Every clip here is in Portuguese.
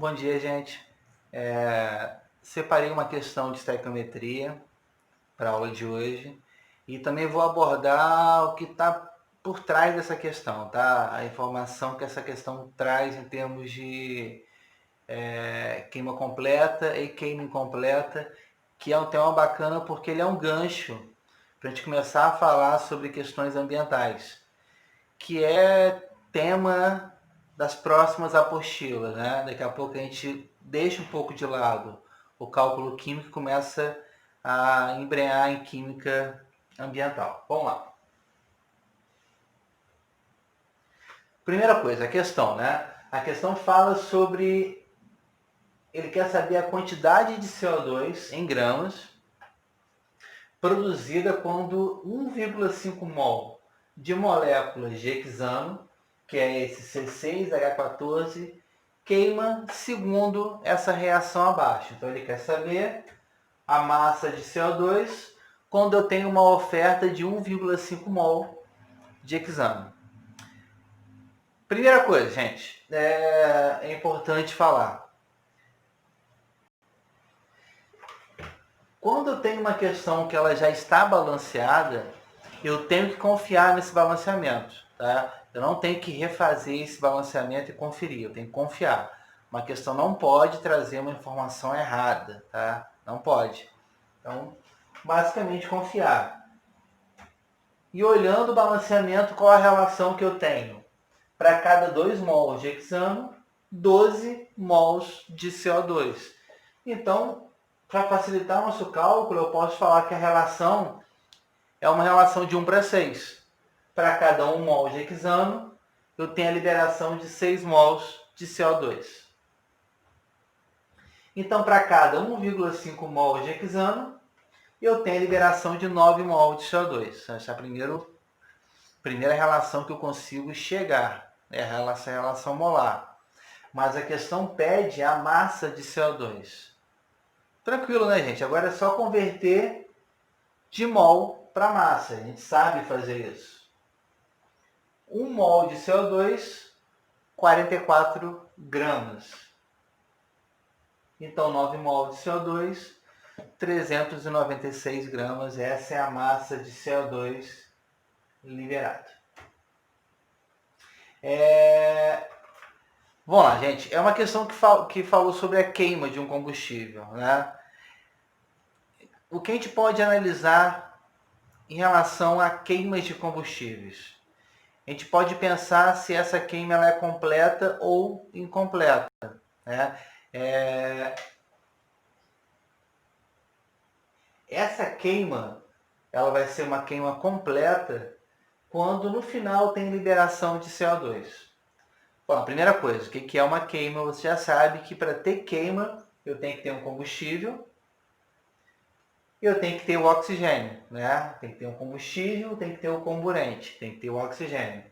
Bom dia, gente. Separei uma questão de estequiometria para a aula de hoje e também vou abordar o que está por trás dessa questão, tá? A informação que essa questão traz em termos de queima completa e queima incompleta, que é um tema bacana porque ele é um gancho para a gente começar a falar sobre questões ambientais, que é tema das próximas apostilas, né? Daqui a pouco a gente deixa um pouco de lado o cálculo químico e começa a embrenhar em química ambiental. Vamos lá. Primeira coisa, a questão, né? A questão fala sobre... Ele quer saber a quantidade de CO2 em gramas produzida quando 1,5 mol de moléculas de hexano, que é esse C6H14, queima segundo essa reação abaixo. Então ele quer saber a massa de CO2 quando eu tenho uma oferta de 1,5 mol de hexano. Primeira coisa, gente, é importante falar. Quando eu tenho uma questão que ela já está balanceada, eu tenho que confiar nesse balanceamento, tá? Eu não tenho que refazer esse balanceamento e conferir, eu tenho que confiar. Uma questão não pode trazer uma informação errada, tá? Não pode. Então, basicamente confiar. E olhando o balanceamento, qual a relação que eu tenho? Para cada 2 mols de hexano, 12 mols de CO2. Então, para facilitar o nosso cálculo, eu posso falar que a relação é uma relação de 1 para 6. Para cada 1 mol de hexano, eu tenho a liberação de 6 mols de CO2. Então, para cada 1,5 mol de hexano, eu tenho a liberação de 9 mol de CO2. Essa é a primeira relação que eu consigo chegar. É essa relação molar. Mas a questão pede a massa de CO2. Tranquilo, né, gente? Agora é só converter de mol para massa. A gente sabe fazer isso. 1 mol de CO2, 44 gramas. Então, 9 mol de CO2, 396 gramas. Essa é a massa de CO2 liberada. Vamos lá, gente. É uma questão que falou sobre a queima de um combustível, né? O que a gente pode analisar em relação a queimas de combustíveis? A gente pode pensar se essa queima ela é completa ou incompleta, né? Essa queima ela vai ser uma queima completa quando no final tem liberação de CO2. Bom, a primeira coisa, o que é uma queima? Você já sabe que para ter queima eu tenho que ter um combustível e eu tenho que ter o oxigênio, né? Tem que ter um combustível, tem que ter o comburente, tem que ter o oxigênio.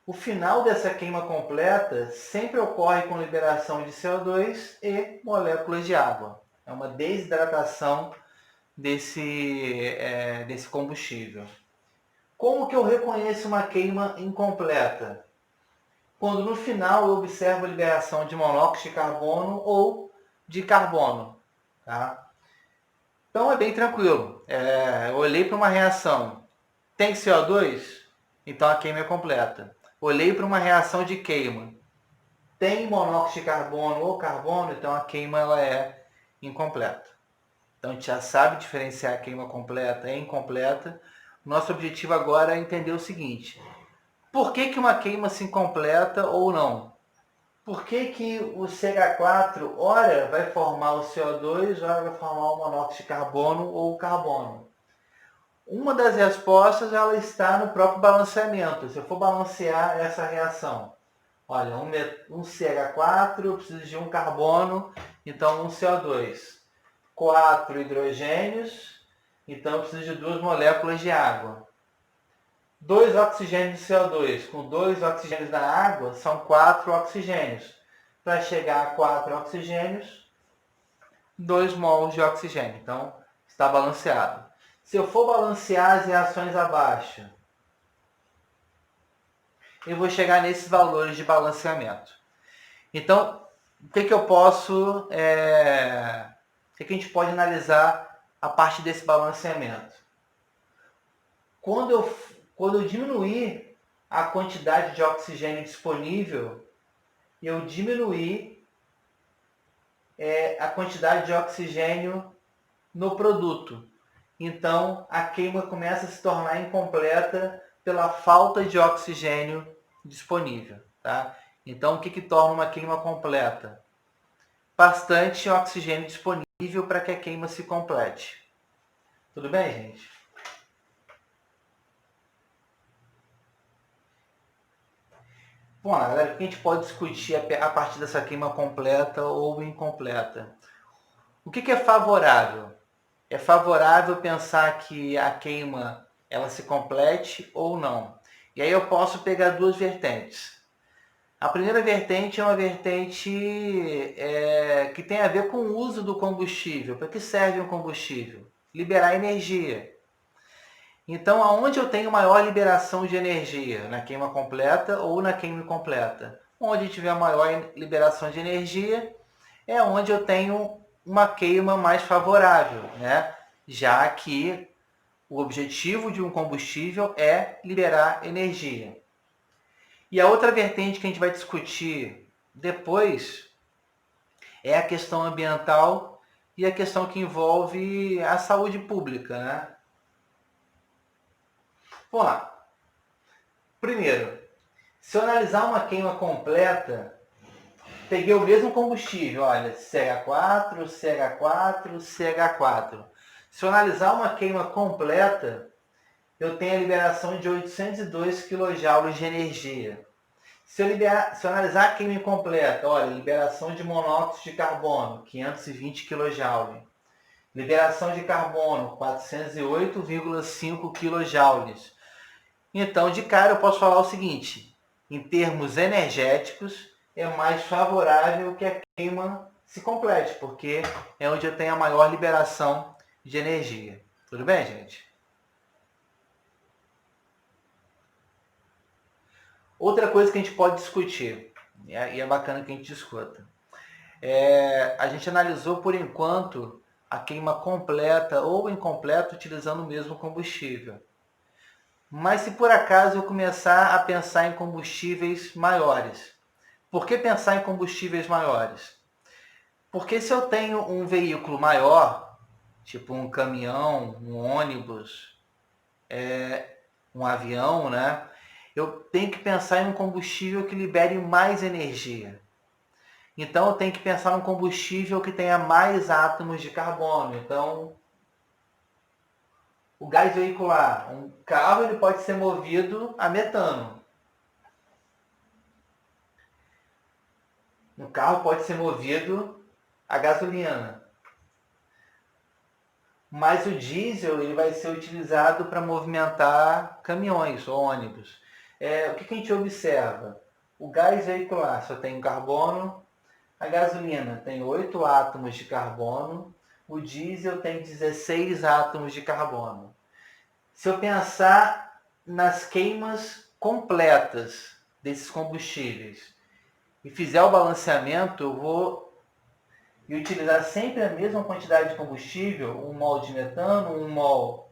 O final dessa queima completa sempre ocorre com liberação de CO2 e moléculas de água. É uma desidratação desse combustível. Como que eu reconheço uma queima incompleta? Quando no final eu observo a liberação de monóxido de carbono ou de carbono. Tá? Então é bem tranquilo. Eu olhei para uma reação, tem CO2? Então a queima é completa. Olhei para uma reação de queima, tem monóxido de carbono ou carbono? Então a queima ela é incompleta. Então a gente já sabe diferenciar a queima completa e incompleta. Nosso objetivo agora é entender o seguinte: por que uma queima se incompleta ou não? Por que o CH4 ora vai formar o CO2, ora vai formar o monóxido de carbono ou o carbono? Uma das respostas ela está no próprio balanceamento. Se eu for balancear essa reação, olha, um CH4, eu preciso de um carbono, então um CO2. 4 hidrogênios, então eu preciso de 2 moléculas de água. 2 oxigênios de CO2 com 2 oxigênios da água são 4 oxigênios. Para chegar a 4 oxigênios, 2 mols de oxigênio. Então, está balanceado. Se eu for balancear as reações abaixo, eu vou chegar nesses valores de balanceamento. Então, o que eu posso, o que a gente pode analisar a partir desse balanceamento? Quando eu diminuir a quantidade de oxigênio disponível, eu diminuir a quantidade de oxigênio no produto. Então, a queima começa a se tornar incompleta pela falta de oxigênio disponível. Tá? Então, o que torna uma queima completa? Bastante oxigênio disponível para que a queima se complete. Tudo bem, gente? Bom, galera, o que a gente pode discutir a partir dessa queima completa ou incompleta? O que é favorável? É favorável pensar que a queima ela se complete ou não. E aí eu posso pegar duas vertentes. A primeira vertente é uma vertente que tem a ver com o uso do combustível. Para que serve um combustível? Liberar energia. Então, aonde eu tenho maior liberação de energia? Na queima completa ou na queima incompleta? Onde tiver maior liberação de energia é onde eu tenho uma queima mais favorável, né? Já que o objetivo de um combustível é liberar energia. E a outra vertente que a gente vai discutir depois é a questão ambiental e a questão que envolve a saúde pública, né? Vamos lá. Primeiro, se eu analisar uma queima completa, peguei o mesmo combustível, olha, CH4, CH4, CH4. Se eu analisar uma queima completa, eu tenho a liberação de 802 kJ de energia. Se eu analisar a queima incompleta, olha, liberação de monóxido de carbono, 520 kJ. Liberação de carbono, 408,5 kJ. Então, de cara, eu posso falar o seguinte: em termos energéticos, é mais favorável que a queima se complete, porque é onde eu tenho a maior liberação de energia. Tudo bem, gente? Outra coisa que a gente pode discutir, e é bacana que a gente discuta, a gente analisou por enquanto a queima completa ou incompleta utilizando o mesmo combustível. Mas se por acaso eu começar a pensar em combustíveis maiores, por que pensar em combustíveis maiores? Porque se eu tenho um veículo maior, tipo um caminhão, um ônibus, um avião, né? Eu tenho que pensar em um combustível que libere mais energia. Então eu tenho que pensar num combustível que tenha mais átomos de carbono. Então, o gás veicular, um carro ele pode ser movido a metano. Um carro pode ser movido a gasolina. Mas o diesel ele vai ser utilizado para movimentar caminhões ou ônibus. O que a gente observa? O gás veicular só tem carbono, a gasolina tem 8 átomos de carbono, o diesel tem 16 átomos de carbono. Se eu pensar nas queimas completas desses combustíveis e fizer o balanceamento, eu vou utilizar sempre a mesma quantidade de combustível, 1 mol de metano, 1 mol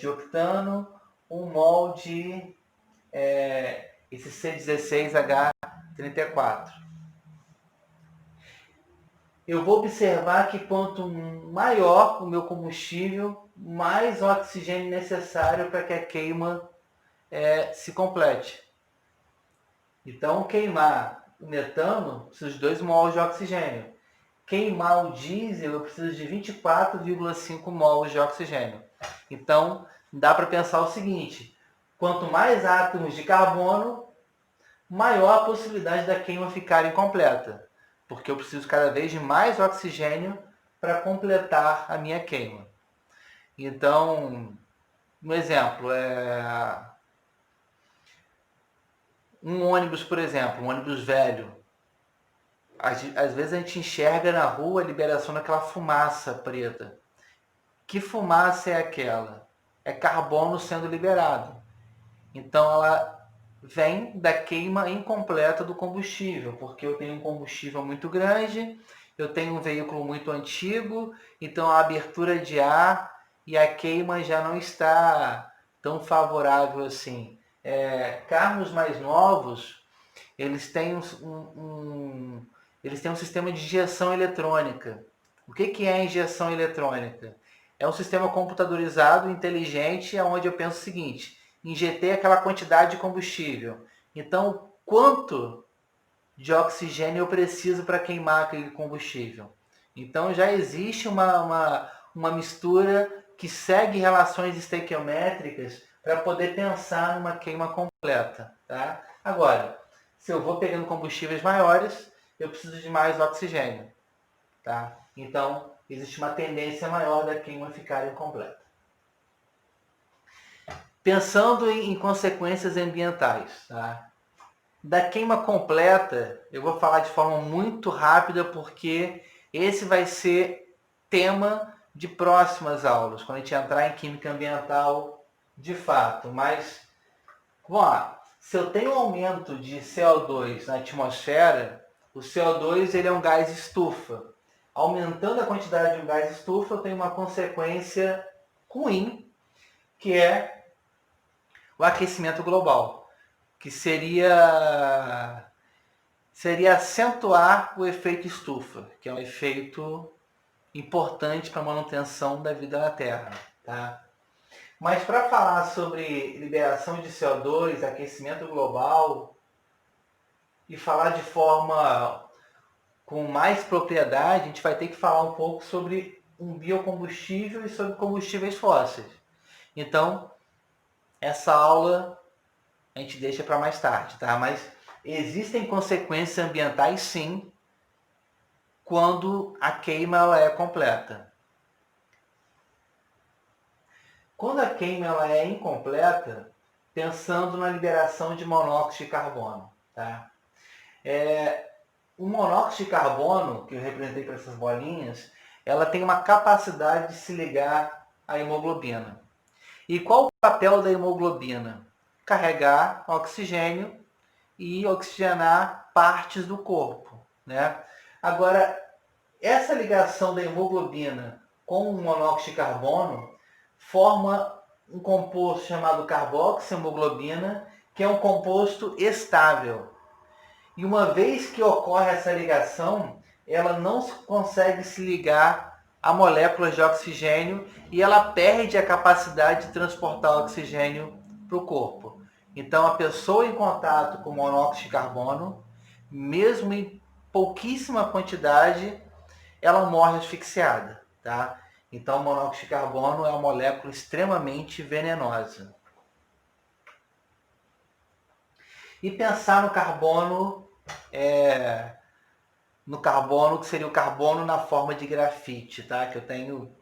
de octano, 1 mol de esse C16H34. Eu vou observar que quanto maior o meu combustível, mais oxigênio necessário para que a queima se complete. Então, queimar o metano, preciso de 2 mols de oxigênio. Queimar o diesel, eu preciso de 24,5 mols de oxigênio. Então, dá para pensar o seguinte: quanto mais átomos de carbono, maior a possibilidade da queima ficar incompleta, porque eu preciso cada vez de mais oxigênio para completar a minha queima. Então, um exemplo um ônibus, por exemplo, um ônibus velho. Às vezes a gente enxerga na rua a liberação daquela fumaça preta. Que fumaça é aquela? É carbono sendo liberado. Então ela vem da queima incompleta do combustível, porque eu tenho um combustível muito grande, eu tenho um veículo muito antigo, então a abertura de ar e a queima já não está tão favorável assim. Carros mais novos, eles têm eles têm um sistema de injeção eletrônica. O que é a injeção eletrônica? É um sistema computadorizado, inteligente, onde eu penso o seguinte: injetei aquela quantidade de combustível. Então, quanto de oxigênio eu preciso para queimar aquele combustível? Então, já existe uma mistura que segue relações estequiométricas para poder pensar numa queima completa. Tá? Agora, se eu vou pegando combustíveis maiores, eu preciso de mais oxigênio. Tá? Então, existe uma tendência maior da queima ficar incompleta. Pensando em consequências ambientais, tá? Da queima completa, eu vou falar de forma muito rápida, porque esse vai ser tema de próximas aulas, quando a gente entrar em química ambiental de fato. Mas, vamos lá. Se eu tenho um aumento de CO2 na atmosfera, o CO2 ele é um gás estufa. Aumentando a quantidade de um gás estufa, eu tenho uma consequência ruim, que é o aquecimento global, que seria acentuar o efeito estufa, que é um efeito importante para a manutenção da vida na Terra. Tá? Mas para falar sobre liberação de CO2, aquecimento global, e falar de forma com mais propriedade, a gente vai ter que falar um pouco sobre um biocombustível e sobre combustíveis fósseis. Então, essa aula a gente deixa para mais tarde, tá? Mas existem consequências ambientais, sim, quando a queima ela é completa. Quando a queima ela é incompleta, pensando na liberação de monóxido de carbono, tá? O monóxido de carbono, que eu representei para essas bolinhas, ela tem uma capacidade de se ligar à hemoglobina. E qual o papel da hemoglobina? Carregar oxigênio e oxigenar partes do corpo, né? Agora, essa ligação da hemoglobina com o monóxido de carbono forma um composto chamado carboxihemoglobina, que é um composto estável. E uma vez que ocorre essa ligação, ela não consegue se ligar a moléculas de oxigênio e ela perde a capacidade de transportar oxigênio para o corpo. Então, a pessoa em contato com monóxido de carbono, mesmo em pouquíssima quantidade, ela morre asfixiada. Tá? Então, o monóxido de carbono é uma molécula extremamente venenosa. E pensar no carbono que seria o carbono na forma de grafite, tá? Que eu tenho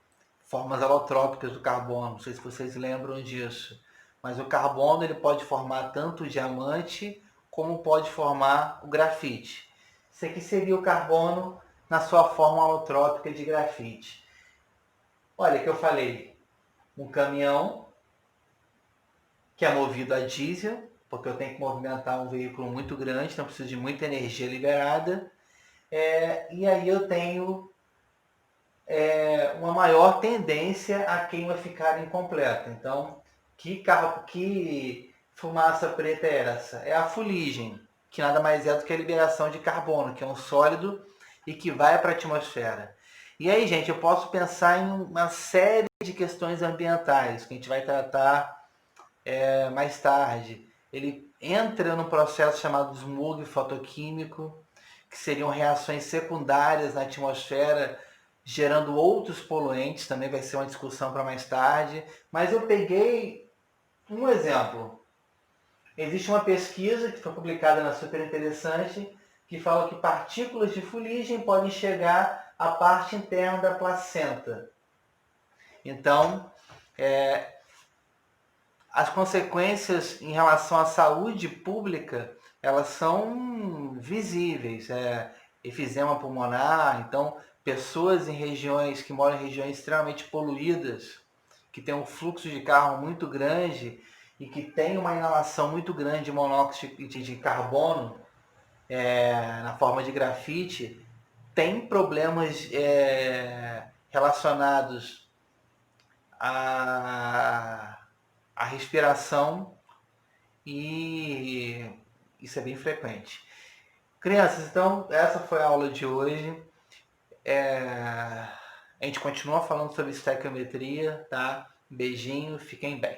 formas alotrópicas do carbono, não sei se vocês lembram disso. Mas o carbono ele pode formar tanto o diamante como pode formar o grafite. Isso aqui seria o carbono na sua forma alotrópica de grafite. Olha que eu falei, um caminhão que é movido a diesel, porque eu tenho que movimentar um veículo muito grande, então preciso de muita energia liberada. E aí eu tenho uma maior tendência a queima ficar incompleta. Então, que fumaça preta é essa? É a fuligem, que nada mais é do que a liberação de carbono, que é um sólido e que vai para a atmosfera. E aí, gente, eu posso pensar em uma série de questões ambientais que a gente vai tratar mais tarde. Ele entra num processo chamado smog fotoquímico, que seriam reações secundárias na atmosfera, gerando outros poluentes, também vai ser uma discussão para mais tarde. Mas eu peguei um exemplo. Existe uma pesquisa que foi publicada na Super Interessante, que fala que partículas de fuligem podem chegar à parte interna da placenta. Então, as consequências em relação à saúde pública, elas são visíveis. Efizema pulmonar, então pessoas em regiões que moram em regiões extremamente poluídas, que tem um fluxo de carro muito grande e que tem uma inalação muito grande de monóxido de carbono na forma de grafite, tem problemas relacionados à respiração, e isso é bem frequente. Crianças, então essa foi a aula de hoje. A gente continua falando sobre estequiometria, tá? Beijinho, fiquem bem.